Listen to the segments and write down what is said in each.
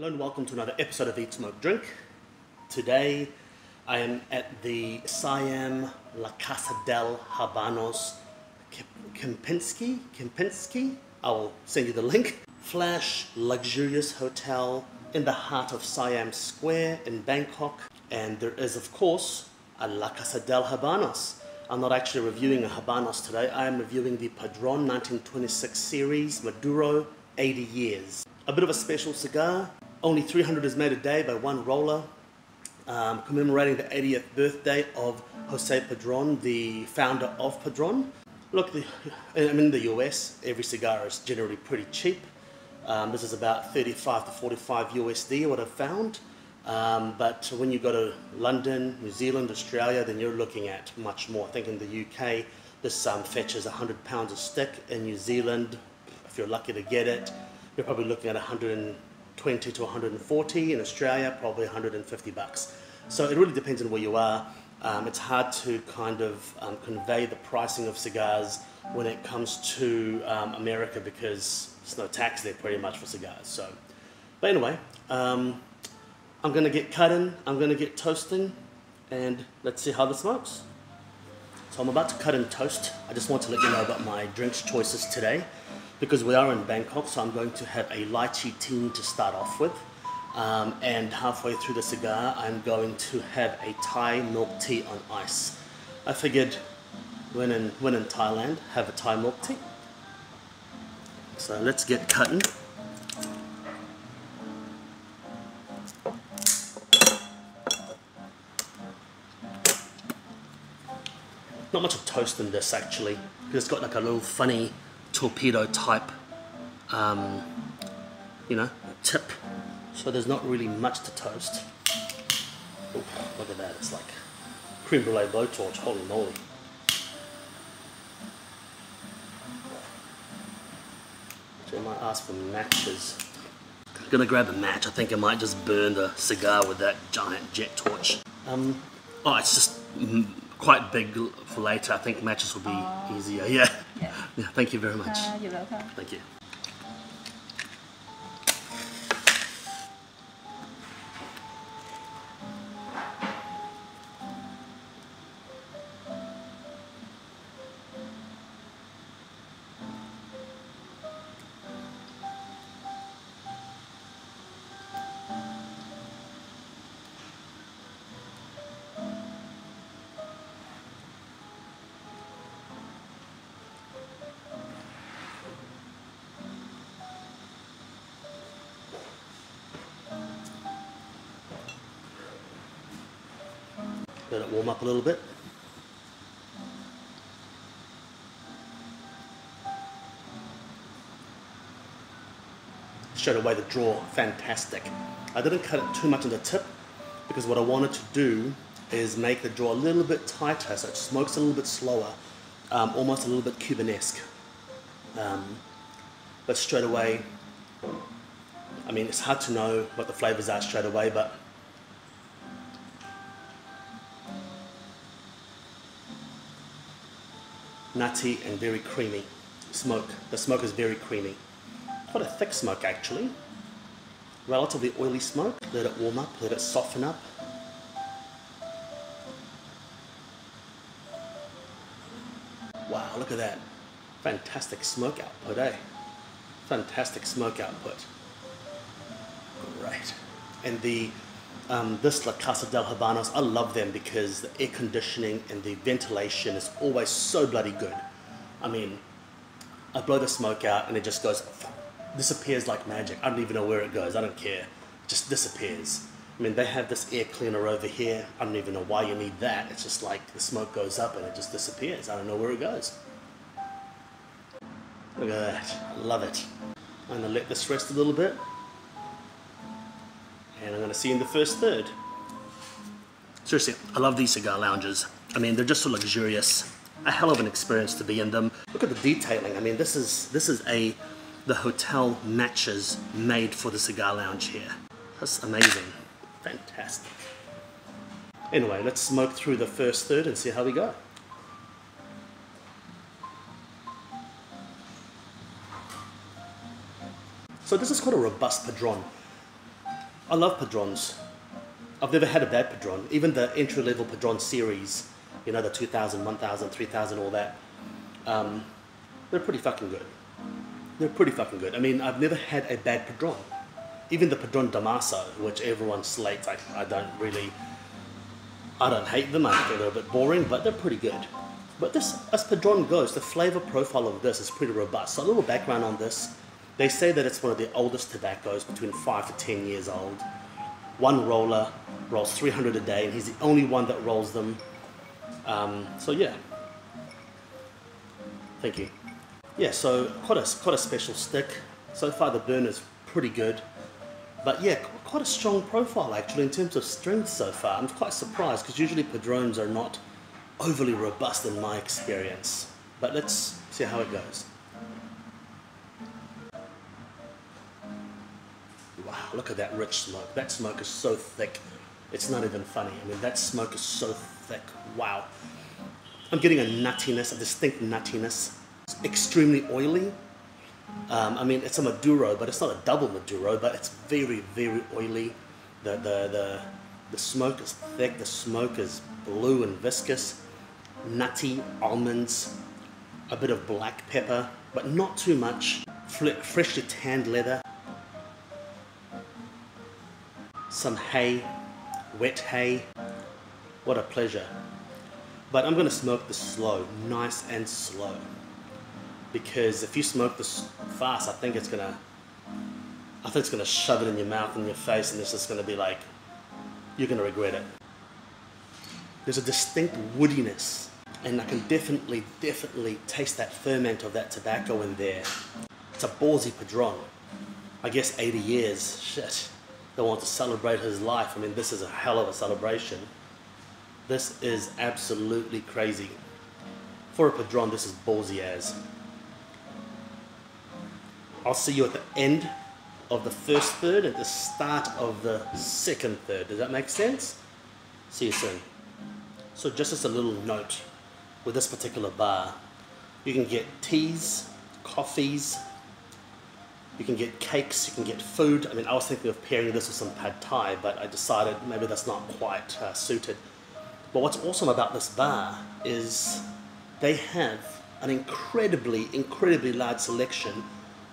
Hello and welcome to another episode of Eat, Smoke, Drink. Today I am at the Siam La Casa del Habanos Kempinski. I will send you the link. Flash, luxurious hotel in the heart of Siam Square in Bangkok. And there is, of course, a La Casa del Habanos. I'm not actually reviewing a Habanos today. I am reviewing the Padron 1926 series, Maduro, 80 years. A bit of a special cigar. Only 300 is made a day by one roller, commemorating the 80th birthday of Jose Padron, the founder of Padron. Look, I'm in the US, every cigar is generally pretty cheap. This is about 35 to 45 USD, what I've found. But when you go to London, New Zealand, Australia, then you're looking at much more. I think in the UK, this fetches £100 a stick. In New Zealand, if you're lucky to get it, you're probably looking at 120 to 140. In Australia, probably 150 bucks. So it really depends on where you are. It's hard to kind of convey the pricing of cigars when it comes to America because there's no tax there pretty much for cigars. So, but anyway, I'm going to get cutting, I'm going to get toasting, and let's see how this smokes. So I'm about to cut and toast. I just want to let you know about my drinks choices today because we are in Bangkok, so I'm going to have a lychee tea to start off with. And halfway through the cigar, I'm going to have a Thai milk tea on ice. I figured when in Thailand, have a Thai milk tea. So let's get cutting. Not much of toast in this actually, because it's got like a little funny torpedo type, tip. So there's not really much to toast. Ooh, look at that, it's like creme brulee blowtorch, holy moly. So I might ask for matches. I'm gonna grab a match. I think I might just burn the cigar with that giant jet torch. Oh, it's just quite big for later. I think matches will be easier. Yeah. Yeah. Thank you very much. You're welcome. Thank you. Let it warm up a little bit. Straight away the draw, fantastic. I didn't cut it too much on the tip because what I wanted to do is make the draw a little bit tighter so it smokes a little bit slower, almost a little bit Cubanesque. But straight away, I mean, it's hard to know what the flavors are straight away, but nutty and very creamy smoke. The smoke is very creamy. Quite a thick smoke actually. Relatively oily smoke. Let it warm up, let it soften up. Wow, look at that. Fantastic smoke output, eh? Fantastic smoke output. Great. And this La Casa del Habanos, I love them because the air conditioning and the ventilation is always so bloody good. I mean, I blow the smoke out and it just goes, disappears like magic. I don't even know where it goes, I don't care. It just disappears. I mean, they have this air cleaner over here. I don't even know why you need that. It's just like the smoke goes up and it just disappears. I don't know where it goes. Look at that, I love it. I'm gonna let this rest a little bit. And I'm going to see you in the first third. Seriously, I love these cigar lounges. I mean, they're just so luxurious. A hell of an experience to be in them. Look at the detailing. I mean, this is the hotel matches made for the cigar lounge here. That's amazing. Fantastic. Anyway, let's smoke through the first third and see how we go. So this is quite a robust Padron. I love Padrons. I've never had a bad Padron. Even the entry-level Padron series, you know, the 2000, 1000, 3000, all that, they're pretty fucking good. They're pretty fucking good. I mean, I've never had a bad Padron. Even the Padron Damaso, which everyone slates, I don't hate them. I think they're a bit boring, but they're pretty good. But this, as Padron goes, the flavor profile of this is pretty robust. So a little background on this. They say that it's one of the oldest tobaccos, between 5 to 10 years old. One roller rolls 300 a day, and he's the only one that rolls them. So yeah. Thank you. Yeah, so quite a special stick. So far the burn is pretty good. But yeah, quite a strong profile actually in terms of strength so far. I'm quite surprised because usually Padrones are not overly robust in my experience. But let's see how it goes. Wow, look at that rich smoke. That smoke is so thick. It's not even funny. I mean, that smoke is so thick. Wow. I'm getting a nuttiness, a distinct nuttiness. It's extremely oily. I mean, it's a Maduro, but it's not a double Maduro, but it's very, very oily. The smoke is thick. The smoke is blue and viscous. Nutty, almonds, a bit of black pepper, but not too much. Freshly tanned leather. Some hay, wet hay. What a pleasure. But I'm going to smoke this slow, nice and slow. Because if you smoke this fast, I think it's gonna shove it in your mouth and your face, and it's just gonna be like, you're gonna regret it. There's a distinct woodiness, and I can definitely taste that ferment of that tobacco in there. It's a ballsy Padron. I guess 80 years, shit. They want to celebrate his life. I mean, this is a hell of a celebration. This is absolutely crazy. For a Padron, this is ballsy as. I'll see you at the end of the first third and the start of the second third. Does that make sense? See you soon. So just as a little note, with this particular bar, you can get teas, coffees, you can get cakes, you can get food. I mean, I was thinking of pairing this with some pad thai, but I decided maybe that's not quite suited. But what's awesome about this bar is they have an incredibly large selection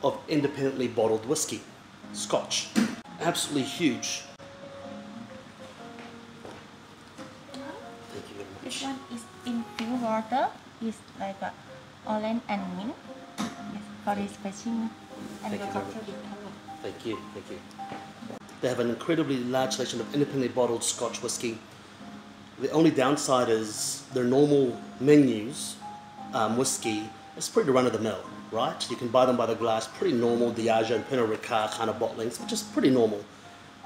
of independently bottled whiskey, Scotch. Absolutely huge. Thank you very much. This one is in pure water. It's like a orange and mint. Yes, for refreshing and the cocktail with honey. Thank you, thank you. They have an incredibly large selection of independently bottled Scotch whiskey. The only downside is their normal menus, whiskey, is pretty run-of-the-mill, right? You can buy them by the glass, pretty normal Diageo and Pernod Ricard kind of bottlings, which is pretty normal.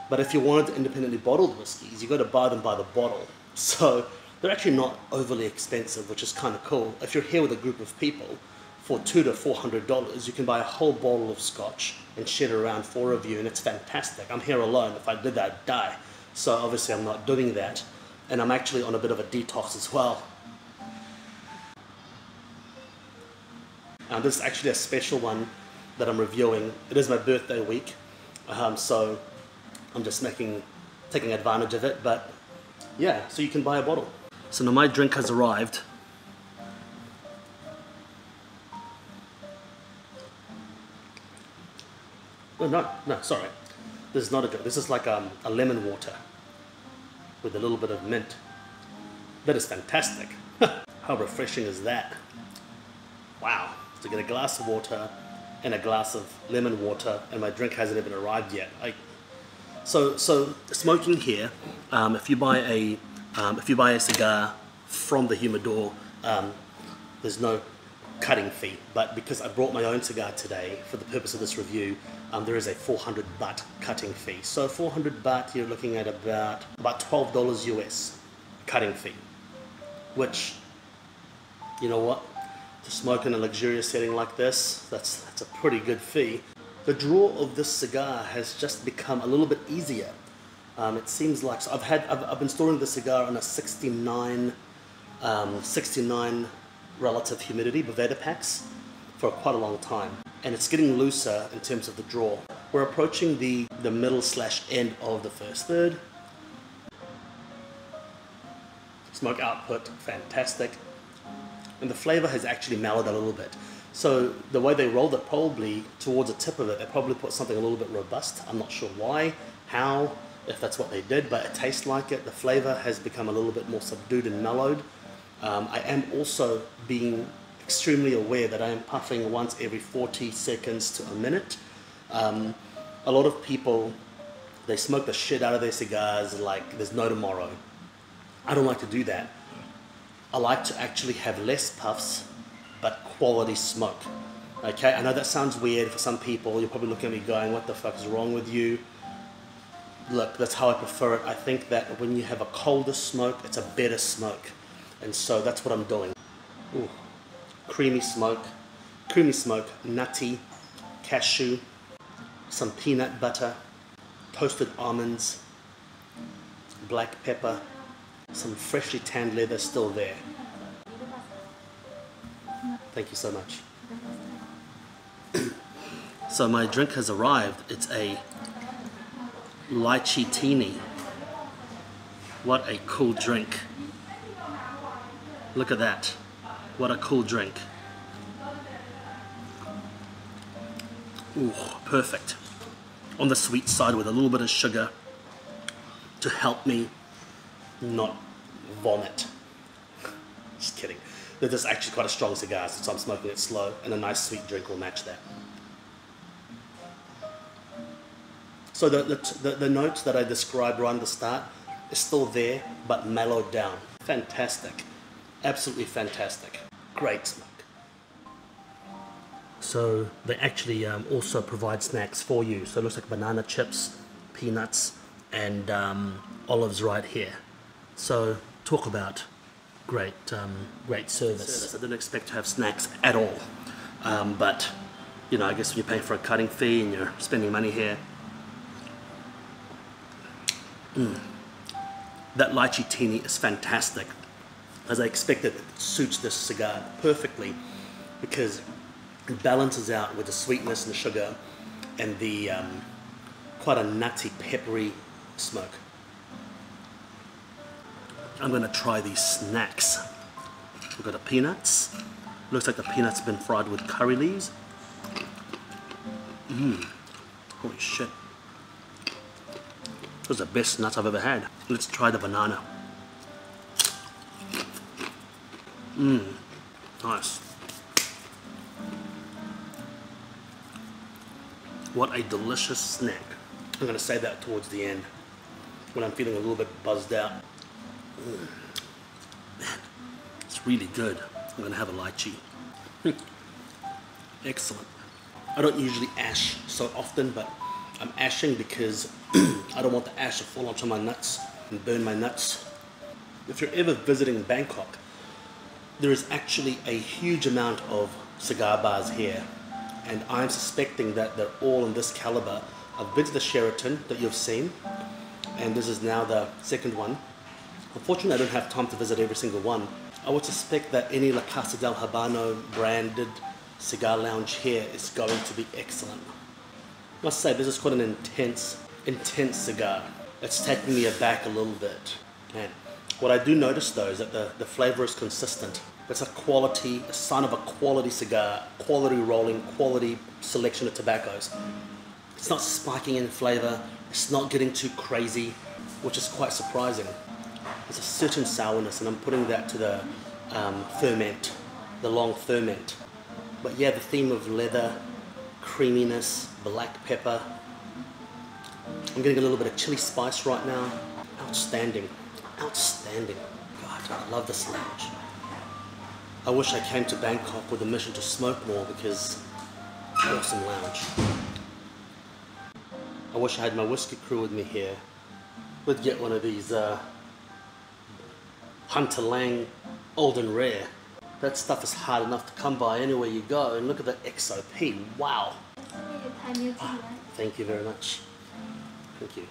But if you wanted independently bottled whiskies, you got to buy them by the bottle. So they're actually not overly expensive, which is kind of cool. If you're here with a group of people, for $200 to $400, you can buy a whole bottle of Scotch and share it around 4 of you, and it's fantastic. I'm here alone. If I did that, I'd die. So obviously I'm not doing that. And I'm actually on a bit of a detox as well. This is actually a special one that I'm reviewing. It is my birthday week, so I'm just taking advantage of it. But yeah, so you can buy a bottle. So now my drink has arrived. Oh, no, sorry. This is not a drink. This is like a lemon water with a little bit of mint. That is fantastic. How refreshing is that? Wow. To get a glass of water and a glass of lemon water, and my drink hasn't even arrived yet. So smoking here, if you buy a cigar from the humidor, there's no cutting fee. But because I brought my own cigar today for the purpose of this review, there is a 400 baht cutting fee. So 400 baht, you're looking at about $12 US cutting fee, which, you know what? To smoke in a luxurious setting like this, that's a pretty good fee. The draw of this cigar has just become a little bit easier. It seems like, so I've been storing the cigar on a 69 relative humidity Boveda packs for quite a long time, and it's getting looser in terms of the draw. We're approaching the middle / end of the first third. Smoke output, fantastic. And the flavor has actually mellowed a little bit. So the way they rolled it, probably towards the tip of it, they probably put something a little bit robust. I'm not sure why, how, if that's what they did, but it tastes like it. The flavor has become a little bit more subdued and mellowed. I am also being extremely aware that I am puffing once every 40 seconds to a minute. A lot of people, they smoke the shit out of their cigars like there's no tomorrow. I don't like to do that. I like to actually have less puffs, but quality smoke. Okay, I know that sounds weird for some people. You're probably looking at me going, what the fuck is wrong with you? Look, that's how I prefer it. I think that when you have a colder smoke, it's a better smoke. And so that's what I'm doing. Ooh, creamy smoke, nutty, cashew, some peanut butter, toasted almonds, black pepper, some freshly tanned leather still there. Thank you so much. So my drink has arrived. It's a lychee teeny. What a cool drink. Look at that. What a cool drink. Ooh, perfect. On the sweet side with a little bit of sugar to help me not vomit. Just kidding. This is actually quite a strong cigar, so I'm smoking it slow, and a nice sweet drink will match that. So the notes that I described right at the start is still there, but mellowed down. Fantastic. Absolutely fantastic. Great smoke. So they actually also provide snacks for you. So it looks like banana chips, peanuts, and olives right here. So talk about great service. I didn't expect to have snacks at all. But, you know, I guess when you're paying for a cutting fee and you're spending money here. That lychee teeny is fantastic. As I expected, it suits this cigar perfectly because it balances out with the sweetness and the sugar and the quite a nutty, peppery smoke. I'm going to try these snacks. We've got the peanuts. Looks like the peanuts have been fried with curry leaves. Holy shit. Those are the best nuts I've ever had. Let's try the banana. Nice. What a delicious snack. I'm going to say that towards the end when I'm feeling a little bit buzzed out. Man, it's really good. I'm going to have a lychee. Excellent. I don't usually ash so often, but I'm ashing because I don't want the ash to fall onto my nuts and burn my nuts. If you're ever visiting Bangkok, there is actually a huge amount of cigar bars here, and I'm suspecting that they're all in this caliber. I've been to the Sheraton that you've seen, and this is now the second one. Unfortunately, I don't have time to visit every single one. I would suspect that any La Casa del Habano branded cigar lounge here is going to be excellent. I must say, this is quite an intense cigar. It's taking me aback a little bit. Man, what I do notice though is that the flavor is consistent. It's a sign of a quality cigar, quality rolling, quality selection of tobaccos. It's not spiking in flavor, it's not getting too crazy, which is quite surprising. There's a certain sourness, and I'm putting that to the ferment, the long ferment. But yeah, the theme of leather, creaminess, black pepper. I'm getting a little bit of chili spice right now. Outstanding, outstanding. God, I love this lounge. I wish I came to Bangkok with a mission to smoke more because awesome lounge. I wish I had my whiskey crew with me here. We'd get one of these Hunter Lang Old and Rare. That stuff is hard enough to come by anywhere you go, and look at the XOP, wow. Thank you very much. Thank you.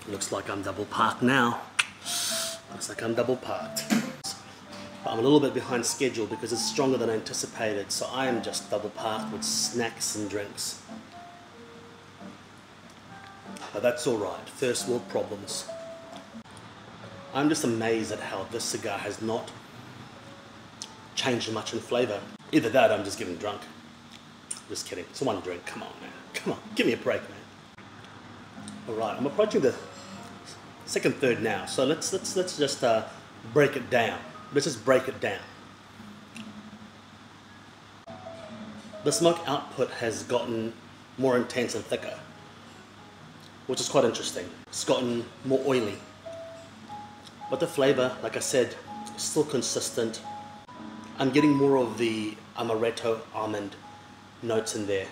Looks like I'm double parked now. Looks like I'm double parked. But I'm a little bit behind schedule because it's stronger than I anticipated, so I am just double parked with snacks and drinks. But that's alright, first world problems. I'm just amazed at how this cigar has not changed much in flavour. Either that or I'm just getting drunk. Just kidding, it's one drink, come on man. Come on, give me a break man. Alright, I'm approaching the second third now, so let's just break it down. Let's just break it down. The smoke output has gotten more intense and thicker, which is quite interesting. It's gotten more oily. But the flavour, like I said, is still consistent. I'm getting more of the amaretto almond notes in there.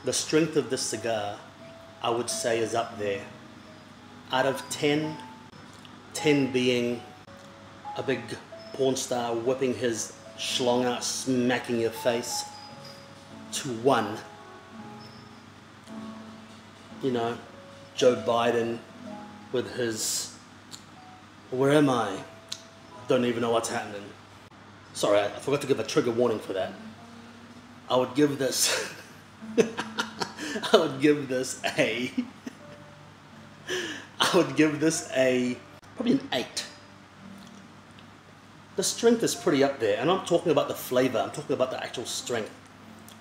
The strength of this cigar, I would say, is up there. Out of 10, 10 being a big porn star whipping his schlong out, smacking your face, to 1, you know, Joe Biden with his, where am I? Don't even know what's happening. Sorry, I forgot to give a trigger warning for that. I would give this, I would give this a probably an 8. The strength is pretty up there, and I'm talking about the flavor, I'm talking about the actual strength.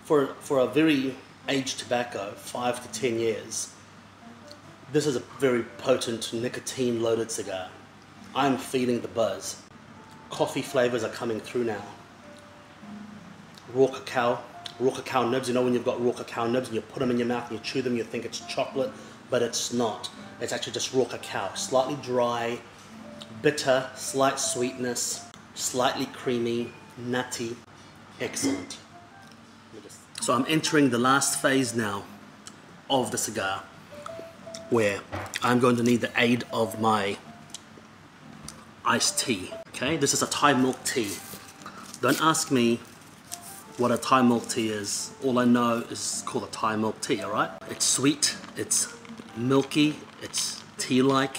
For a very aged tobacco, 5 to 10 years, this is a very potent nicotine loaded cigar. I'm feeling the buzz. Coffee flavors are coming through now. Raw cacao nibs. You know when you've got raw cacao nibs and you put them in your mouth and you chew them, you think it's chocolate, but it's not. It's actually just raw cacao. Slightly dry, bitter, slight sweetness, slightly creamy, nutty, excellent. So I'm entering the last phase now of the cigar, where I'm going to need the aid of my iced tea. Okay, this is a Thai milk tea. Don't ask me what a Thai milk tea is. All I know is it's called a Thai milk tea, alright? It's sweet, it's milky, it's tea-like.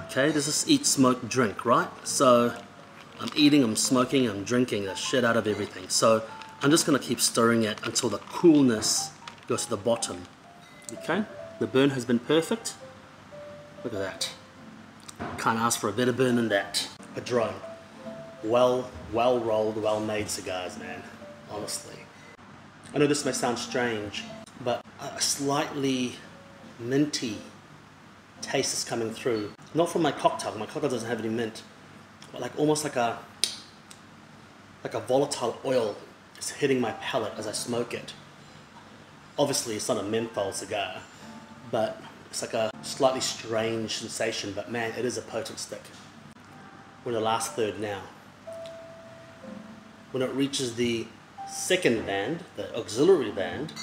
Okay, this is eat, smoke, drink, right? So I'm eating, I'm smoking, I'm drinking the shit out of everything. So I'm just gonna keep stirring it until the coolness goes to the bottom. Okay, the burn has been perfect. Look at that. Can't ask for a better burn than that. Padron. Well rolled, well made cigars, man. Honestly. I know this may sound strange, but a slightly minty taste is coming through. Not from my cocktail. My cocktail doesn't have any mint, but like almost like a volatile oil. It's hitting my palate as I smoke it. Obviously, it's not a menthol cigar, but it's like a slightly strange sensation, but man, it is a potent stick. We're in the last third now. When it reaches the second band, the auxiliary band,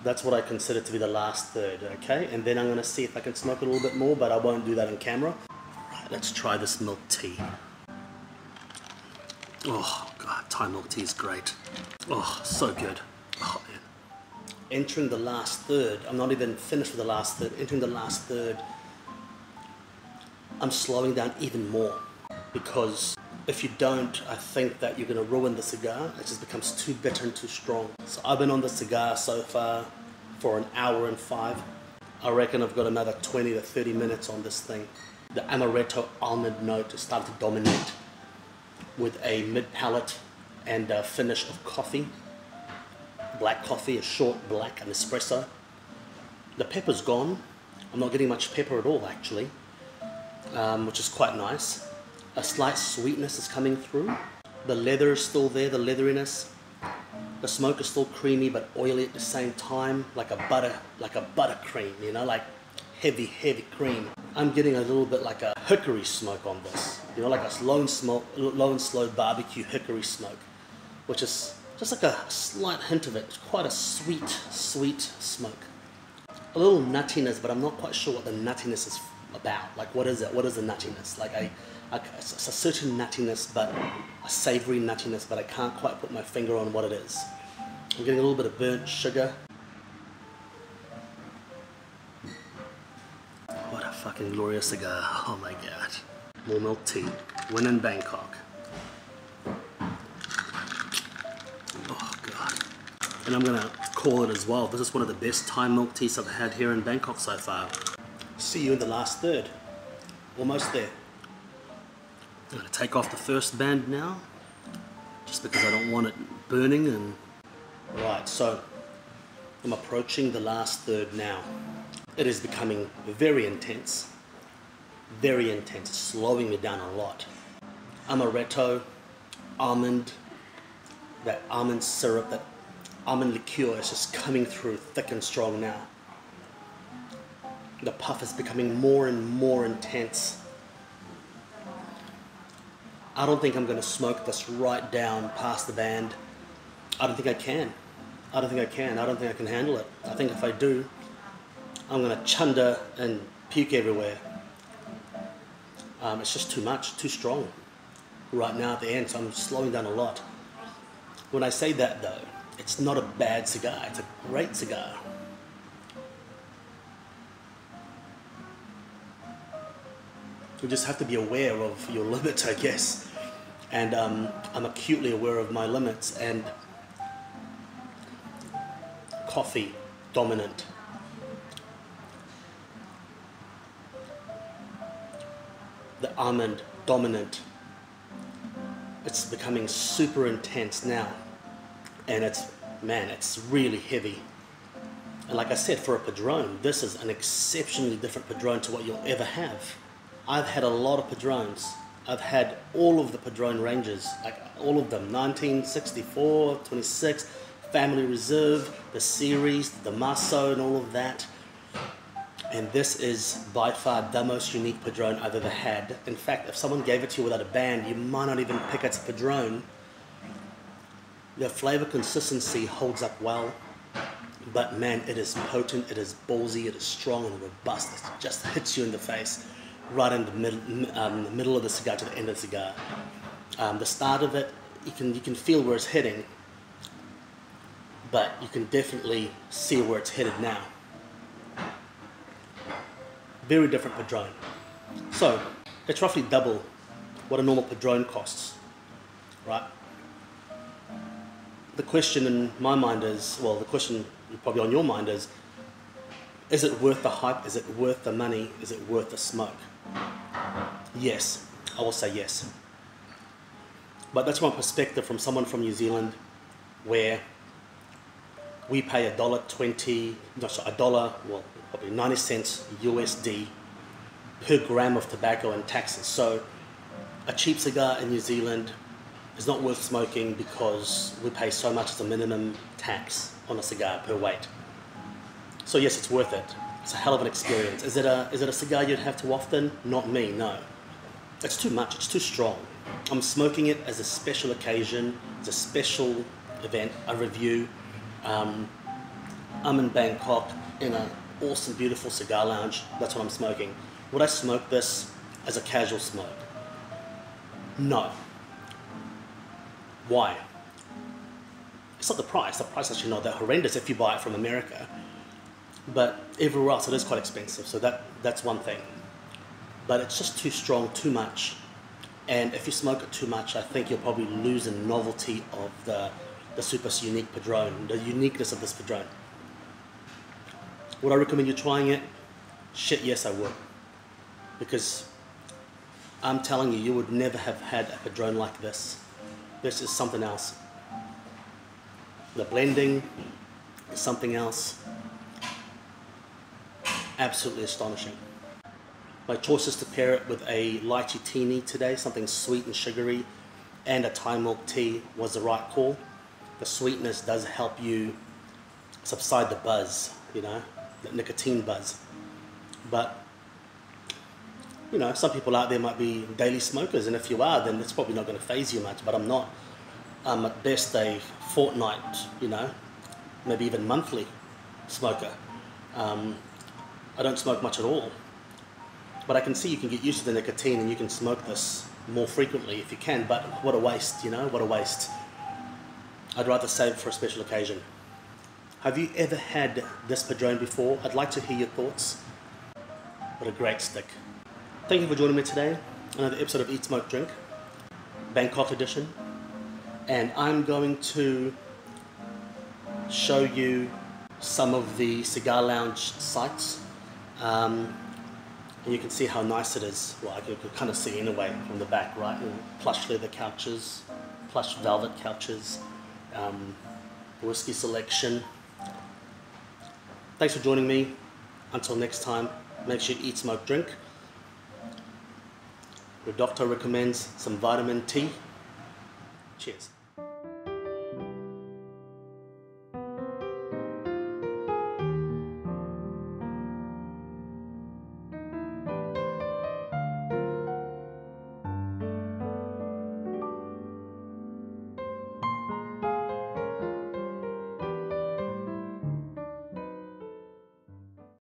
that's what I consider to be the last third, okay? And then I'm gonna see if I can smoke it a little bit more, but I won't do that on camera. Right, let's try this milk tea. Oh God, Thai milk tea is great. Oh, so good. Oh man. Entering the last third, I'm not even finished with the last third, entering the last third, I'm slowing down even more, because if you don't, I think that you're going to ruin the cigar. It just becomes too bitter and too strong. So I've been on the cigar so far for 1 hour and 5. I reckon I've got another 20 to 30 minutes on this thing. The amaretto almond note is starting to dominate, with a mid-palate and a finish of coffee. Black coffee, a short black, an espresso. The pepper's gone. I'm not getting much pepper at all actually, which is quite nice. A slight sweetness is coming through. The leather is still there, the leatheriness. The smoke is still creamy but oily at the same time, like a buttercream, you know, like heavy cream. I'm getting a little bit like a hickory smoke on this, you know, like a low and slow barbecue hickory smoke, which is just like a slight hint of it. It's quite a sweet smoke. A little nuttiness, but I'm not quite sure what the nuttiness is about. Like, what is it? What is the nuttiness? Like, it's a certain nuttiness, but a savory nuttiness, but I can't quite put my finger on what it is. I'm getting a little bit of burnt sugar. What a fucking glorious cigar. Oh my God. More milk tea. When in Bangkok. Oh God. And I'm gonna call it as well. This is one of the best Thai milk teas I've had here in Bangkok so far. See you in the last third. Almost there. I'm going to take off the first band now, just because I don't want it burning. And right, so I'm approaching the last third now. It is becoming very intense, slowing me down a lot. Amaretto, almond, that almond syrup, that almond liqueur is just coming through thick and strong now. The puff is becoming more and more intense. I don't think I'm going to smoke this right down past the band. I don't think I can. I don't think I can handle it. I think if I do, I'm going to chunder and puke everywhere. It's just too much, too strong right now at the end, so I'm slowing down a lot. When I say that though, it's not a bad cigar, it's a great cigar. You just have to be aware of your limits, I guess. And I'm acutely aware of my limits, and coffee dominant. The almond dominant. It's becoming super intense now, and it's really heavy. And like I said, for a Padron, this is an exceptionally different Padron to what you'll ever have. I've had a lot of Padrones. I've had all of the Padron ranges, like all of them, 1964, 26, Family Reserve, the series, the Maso and all of that. And this is by far the most unique Padron I've ever had. In fact, if someone gave it to you without a band, you might not even pick it's a Padron. The flavor consistency holds up well, but man, it is potent, it is ballsy, it is strong and robust. It just hits you in the face, right in the middle of the cigar to the end of the cigar. The start of it, you can feel where it's heading, but you can definitely see where it's headed now. Very different Padron. So, it's roughly double what a normal Padron costs, right? The question in my mind is, well, the question probably on your mind is it worth the hype? Is it worth the money? Is it worth the smoke? Yes, I will say yes. But that's my perspective from someone from New Zealand, where we pay $1.20, well, probably 90 cents USD per gram of tobacco and taxes. So a cheap cigar in New Zealand is not worth smoking because we pay so much as a minimum tax on a cigar per weight. So yes, it's worth it. It's a hell of an experience. Is it a cigar you'd have too often? Not me, no. It's too much, it's too strong. I'm smoking it as a special occasion, as a special event, a review. I'm in Bangkok in an awesome, beautiful cigar lounge. That's what I'm smoking. Would I smoke this as a casual smoke? No. Why? It's not the price. The price is actually not that horrendous if you buy it from America. But everywhere else it is quite expensive, so that's one thing. But it's just too strong, too much. And if you smoke it too much, I think you'll probably lose the novelty of the super unique Padron, the uniqueness of this Padron. Would I recommend you trying it? Shit, yes I would. Because I'm telling you, you would never have had a Padron like this. This is something else. The blending is something else. Absolutely astonishing. My choice is to pair it with a lychee teeny today, something sweet and sugary, and a Thai milk tea was the right call. The sweetness does help you subside the buzz, you know, the nicotine buzz. But, you know, some people out there might be daily smokers, and if you are, then it's probably not going to faze you much, but I'm not. I'm at best a fortnight, you know, maybe even monthly smoker. I don't smoke much at all. But I can see you can get used to the nicotine and you can smoke this more frequently if you can, but what a waste, you know, what a waste. I'd rather save it for a special occasion. Have you ever had this Padron before? I'd like to hear your thoughts. What a great stick. Thank you for joining me today. Another episode of Eat, Smoke, Drink, Bangkok edition. And I'm going to show you some of the cigar lounge sites. And you can see how nice it is. Well, you can kind of see in a way from the back, right? And plush leather couches, plush velvet couches, whiskey selection. Thanks for joining me. Until next time, make sure you eat, smoke, drink. Your doctor recommends some vitamin T. Cheers.